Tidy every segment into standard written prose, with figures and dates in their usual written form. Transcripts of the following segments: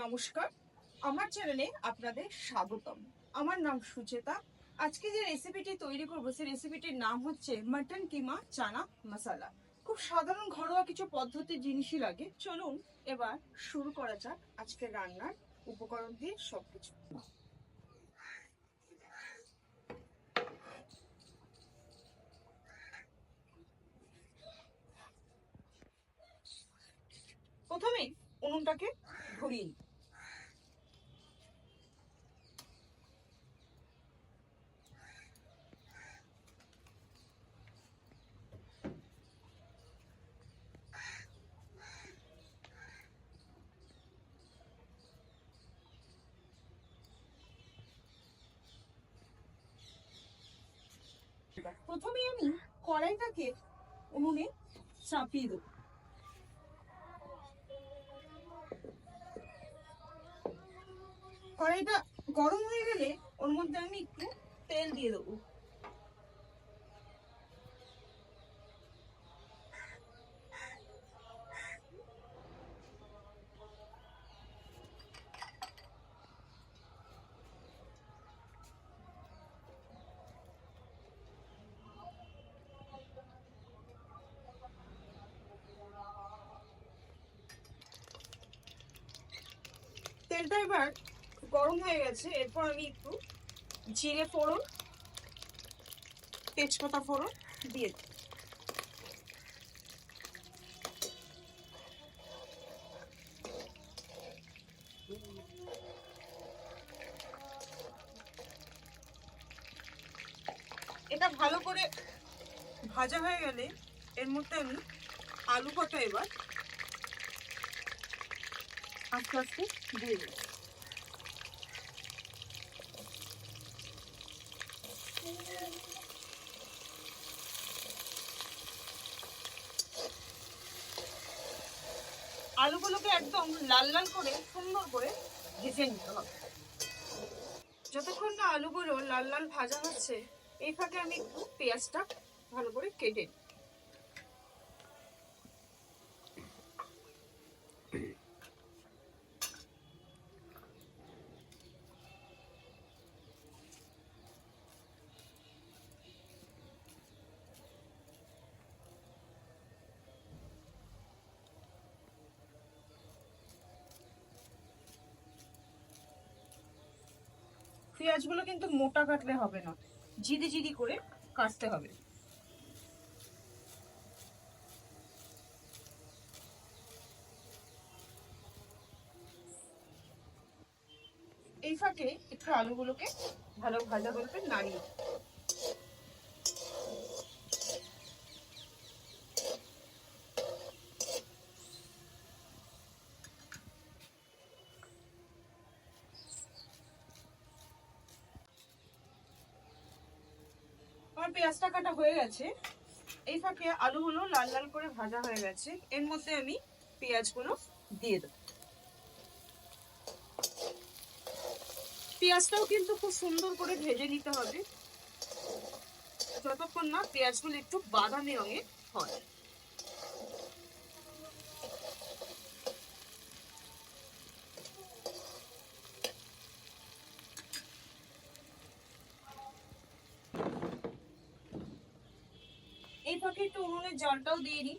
নমস্কার, আমার চ্যানেলে আপনাদের স্বাগতম। আমার নাম সুচেতা। আজকে যে রেসিপিটি তৈরি করবো সেই রেসিপিটির নাম হচ্ছে মাটন কিমা চানা মশালা। খুব সাধারণ ঘরোয়া কিছু পদ্ধতির জিনিসই লাগে। চলুন এবার শুরু করা যাক আজকে রান্নার উপকরণ দিয়ে সবকিছু। প্রথমে উনুনটাকে ধরিয়ে নিই। প্রথমে আমি কড়াইটাকে উনুনে চাপিয়ে দেবো। কড়াইটা গরম হয়ে গেলে ওর মধ্যে আমি একটু তেল দিয়ে দেবো। তেলটা এবার গরম হয়ে গেছে। এরপর আমি একটু জিরে ফোড়ন, তেজপাতা ফোড়ন দিয়ে দিই। এটা ভালো করে ভাজা হয়ে গেলে এর মধ্যে আমি আলু কটা এবার আস্তে আস্তে দিয়ে দিই। আলুগুলোকে একদম লাল লাল করে সুন্দর করে ভেজে নিতে হবে। যতক্ষণ না আলুগুলো লাল লাল ভাজা হচ্ছে এই ফাঁকে আমি একটু পেঁয়াজটা ভালো করে কেটে নিই। পেঁয়াজগুলো কিন্তু মোটা কাটলে হবে না, জিরি জিরি করে কাটতে হবে। এই ফাঁকে একটু আলুগুলোকে ভালো ভাজা করে নাড়িয়ে আমার পেঁয়াজটা কাটা হয়ে গেছে। এই ফাঁকে আলুগুলো লাল লাল করে ভাজা হয়ে গেছে। এর মধ্যে আমি পেঁয়াজগুলো দিয়ে দেবো। পেঁয়াজটাও কিন্তু খুব সুন্দর করে ভেজে নিতে হবে যতক্ষণ না পেঁয়াজগুলো একটু বাদামি রঙের হয়। এই ফাঁকে একটু উনুনের জলটাও দিয়ে দিই।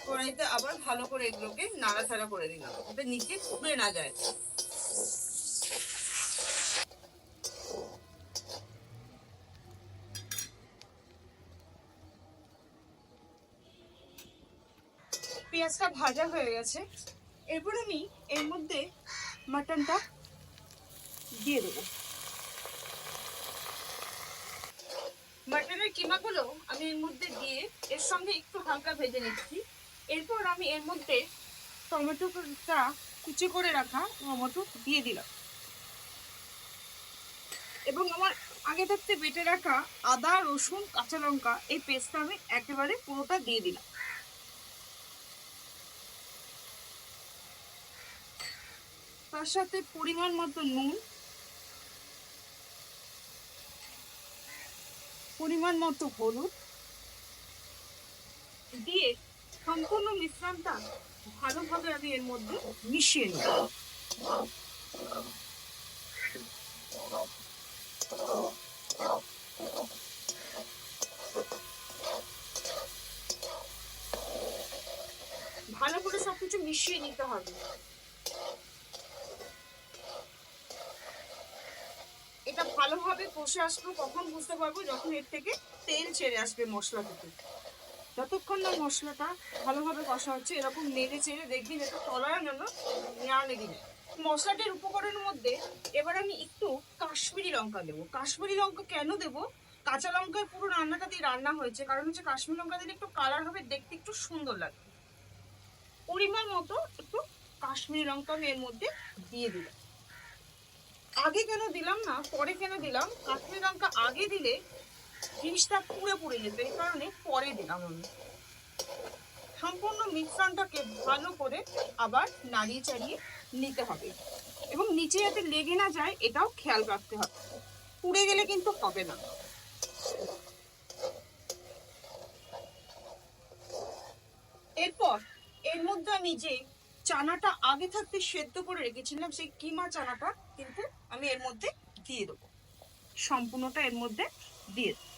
কড়াইতে আবার ভালো করে এগুলোকে নাড়াচাড়া করে দিলাম যাতে নিচে পুড়ে না যায়। পেঁয়াজটা ভাজা হয়ে গেছে। এরপর আমি এর মধ্যে মাটনটা দিয়ে দেবো। মাটনের কিমাগুলো আমি এর মধ্যে দিয়ে এর সঙ্গে একটু হালকা ভেজে নিচ্ছি। এরপর আমি এর মধ্যে টমেটোটা কুচি করে রাখা টমেটো দিয়ে দিলাম এবং আমার আগে থাকতে বেটে রাখা আদা রসুন কাঁচা লঙ্কা এই পেস্টটা আমি একেবারে পুরোটা দিয়ে দিলাম। তার সাথে পরিমাণ মতো নুন, পরিমাণ মতো হলুদ দিয়ে সম্পূর্ণ মিশ্রণটা ভালোভাবে আমি এর মধ্যে মিশিয়ে নেব। ভালো করে সবকিছু মিশিয়ে নিতে হবে। এটা ভালোভাবে কষে আসবো, কখন বুঝতে পারবো? যখন এর থেকে তেল ছেড়ে আসবে মশলা থেকে। যতক্ষণ না মশলাটা ভালোভাবে কষা হচ্ছে, এরকম নেড়ে চেড়ে দেখবি এটা তলায় যেন নেওয়া লেগে যায়। মশলাটির উপকরণের মধ্যে এবার আমি একটু কাশ্মীরি লঙ্কা দেবো। কাশ্মীরি লঙ্কা কেন দেবো? কাঁচা লঙ্কায় পুরো রান্নাটা দিয়ে রান্না হয়েছে, কারণ হচ্ছে কাশ্মীরি লঙ্কা দিলে একটু কালার হবে, দেখতে একটু সুন্দর লাগবে। পরিমাণ মতো একটু কাশ্মীরি লঙ্কা আমি এর মধ্যে দিয়ে দিলাম। আগে কেন দিলাম না, পরে কেন দিলাম? কাশ্মীরি লঙ্কা আগে দিলে জিনিসটা পুড়ে পুড়ে যেত, এই কারণে পরে দিলাম আমি। সম্পূর্ণ মিশ্রণটাকে ভালো করে আবার নাড়িয়ে চাড়িয়ে নিতে হবে, এবং নিচে যাতে লেগে না যায় এটাও খেয়াল রাখতে হবে, পুড়ে গেলে কিন্তু হবে না। এরপর এর মধ্যে আমি যে চানাটা আগে থাকতে সেদ্ধ করে রেখেছিলাম, সেই কিমা চানাটা কিন্তু আমি এর মধ্যে দিয়ে দেবো। সম্পূর্ণটা এর মধ্যে দিয়ে দেবো।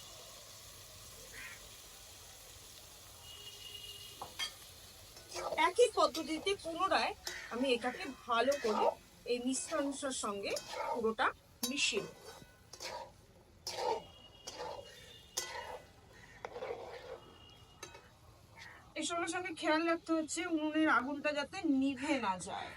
একই পদ্ধতিতে পুনরায় আমি এটাকে ভালো করে এই মিশ্রণের সঙ্গে পুরোটা মিশিয়ে দেব। এর সঙ্গে সঙ্গে খেয়াল রাখতে হচ্ছে উনুনের আগুনটা যাতে নিভে না যায়।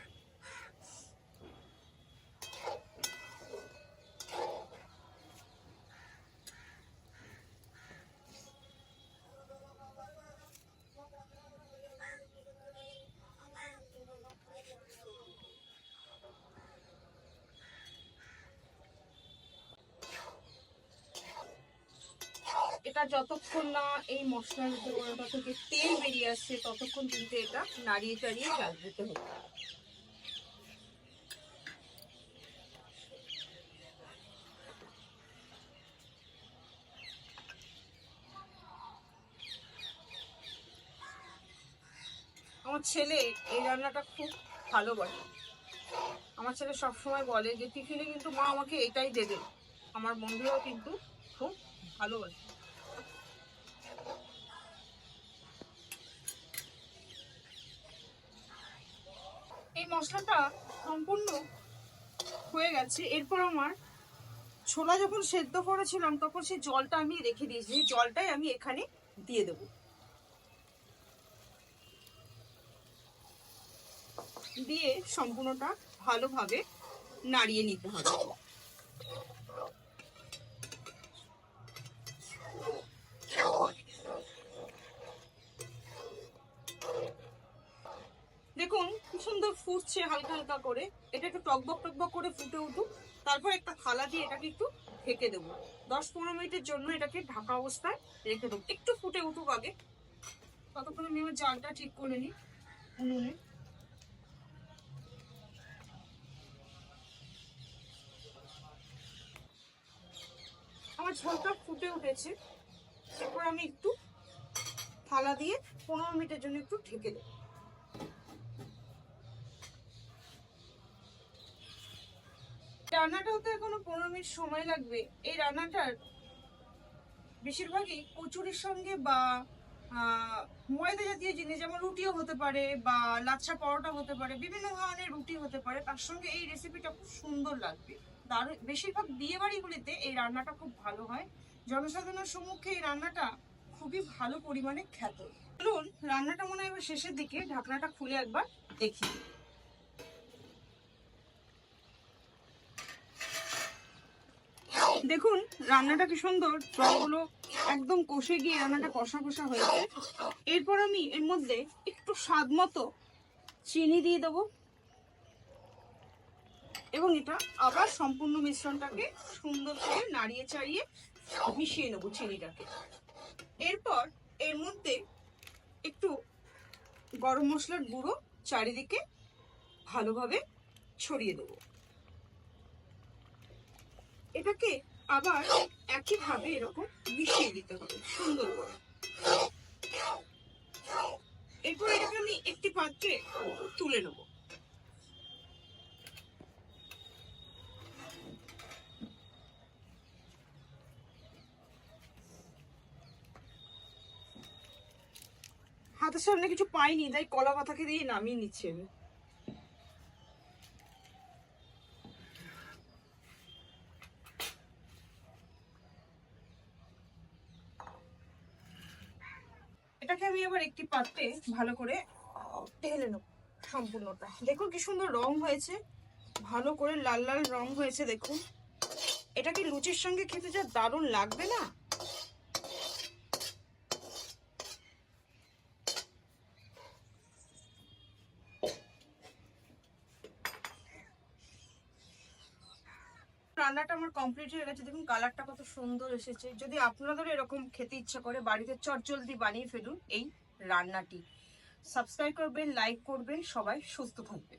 এটা যতক্ষণ না এই মশলার উপরটা থেকে তেল বেরিয়ে আসছে ততক্ষণ কিন্তু এটা নাড়িয়ে চাড়িয়ে জাল দিতে হবে। আমার ছেলে এই রান্নাটা খুব ভালোবাসে। আমার ছেলে সবসময় বলে যে টিফিনে কিন্তু মা আমাকে এটাই দেবে। আমার বন্ধুরাও কিন্তু খুব ভালোবাসে। এই মশলাটা সম্পূর্ণ হয়ে গেছে। এরপর আমার ছোলা যখন সেদ্ধ করেছিলাম তখন সেই জলটা আমি রেখে দিয়েছি, সেই জলটাই আমি এখানে দিয়ে দেব। দিয়ে সম্পূর্ণটা ভালোভাবে নাড়িয়ে নিতে হবে। দেখুন কি সুন্দর ফুটছে হালকা হালকা করে। এটা একটু টকবক টকবক করে ফুটে উঠুক, তারপর একটা থালা দিয়ে এটাকে একটু ঢেকে দেবো। 10-15 মিনিটের জন্য এটাকে ঢাকা অবস্থায় রেখে দেবো, একটু ফুটে উঠুক আগে। ততক্ষণ আমি আমার জালটা ঠিক করে নিই উনুনে। আমার ঝোলটা ফুটে উঠেছে। এরপর আমি একটু থালা দিয়ে 15 মিনিটের জন্য একটু ঢেকে দেবো। রান্নাটাও তো এখনো 15 মিনিট সময় লাগবে। এই রান্নাটার বেশিরভাগই কচুরির সঙ্গে বা ময়দা জাতীয় জিনিস, যেমন রুটিও হতে পারে বা লাচ্ছা পরোটা হতে পারে, বিভিন্ন ধরনের রুটি হতে পারে, তার সঙ্গে এই রেসিপিটা খুব সুন্দর লাগবে। বেশিরভাগ বিয়ে বাড়িগুলিতে এই রান্নাটা খুব ভালো হয়। জনসাধারণের সম্মুখে এই রান্নাটা খুবই ভালো পরিমাণে খ্যাত। চলুন রান্নাটা মনে হয় এবার শেষের দিকে, ঢাকনাটা খুলে একবার দেখি। দেখুন রান্নাটা কি সুন্দর, জলগুলো একদম কষে গিয়ে রান্নাটা কষা কষা হয়েছে। এরপর আমি এর মধ্যে একটু স্বাদ মতো চিনি দিয়ে দেবো, এবং এটা আবার সম্পূর্ণ মিশ্রণটাকে সুন্দর করে নাড়িয়ে চাড়িয়ে মিশিয়ে নেবো চিনিটাকে। এরপর এর মধ্যে একটু গরম মশলার গুঁড়ো চারিদিকে ভালোভাবে ছড়িয়ে দেবো। এটাকে আবার একইভাবে এরকম মিশিয়ে দিতে হবে সুন্দর করে। একটি পাত্রে তুলে নেব। হাতের সামনে কিছু পাইনি, তাই কলা পাতাকে দিয়ে নামিয়ে নিচ্ছি আমি। এটাকে আমি আবার একটি পাত্রে ভালো করে ঢেলে নেব সম্পূর্ণটা। দেখুন কি সুন্দর রং হয়েছে, ভালো করে লাল লাল রং হয়েছে দেখুন। এটাকে লুচির সঙ্গে খেতে যা দারুণ লাগবে না। রান্নাটা আমার কমপ্লিট হয়ে গেছে, দেখুন কালারটা কত সুন্দর এসেছে। যদি আপনাদেরও এরকম খেতে ইচ্ছা করে বাড়িতে চটজলদি বানিয়ে ফেলুন এই রান্নাটি। সাবস্ক্রাইব করবেন, লাইক করবেন, সবাই সুস্থ থাকবেন।